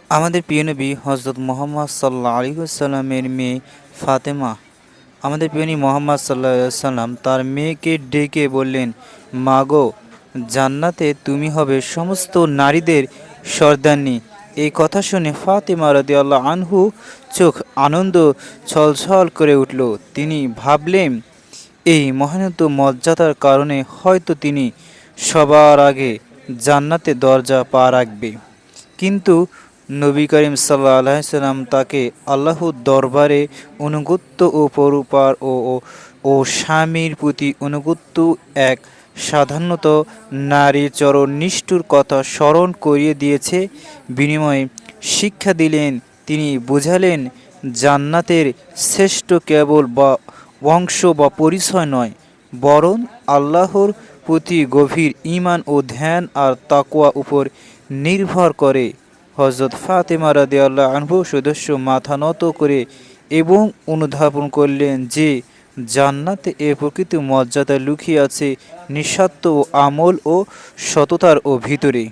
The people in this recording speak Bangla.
আমাদের প্রিয় নবী হজরত মোহাম্মদ সাল্লাহ আলী সাল্লামের মেয়ে ফাতেমা, আমাদের প্রিয় নবী মোহাম্মদ সাল্লাহ সাল্লাম তার মেয়েকে ডেকে বললেন, মা গো, জান্নাতে তুমি হবে সমস্ত নারীদের সর্দারনী। এই কথা শুনে ফাতেমা রাদিয়াল্লাহু আনহু চোখ আনন্দ ছলছল করে উঠল। তিনি ভাবলেন, এই মহানত মর্যাদার কারণে হয়তো তিনি সবার আগে জান্নাতে দরজা পা রাখবে। কিন্তু নবী করিম সাল্লাল্লাহু আলাইহি সাল্লাম তাকে আল্লাহর দরবারে আনুগত্য ও পরোপকার ও স্বামীর প্রতি আনুগত্য এক সাধারণত নারীর চরম নিষ্ঠুর কথা স্মরণ করিয়ে দিয়েছে। বিনিময়ে শিক্ষা দিলেন, তিনি বুঝালেন, জান্নাতের শ্রেষ্ঠ কেবল বা বংশ বা পরিচয় নয়, বরং আল্লাহর প্রতি গভীর ঈমান ও ধ্যান আর তাকওয়ার উপর নির্ভর করে। হযরত ফাতেমা রাদিয়াল্লাহু আনহু সদস্য মাথা নত করে এবং অনুধাবন করলেন যে জান্নাতে এ প্রকৃত মর্যাদা লুকিয়ে আছে নিঃস্বার্থ আমল ও সততার ভিতরে।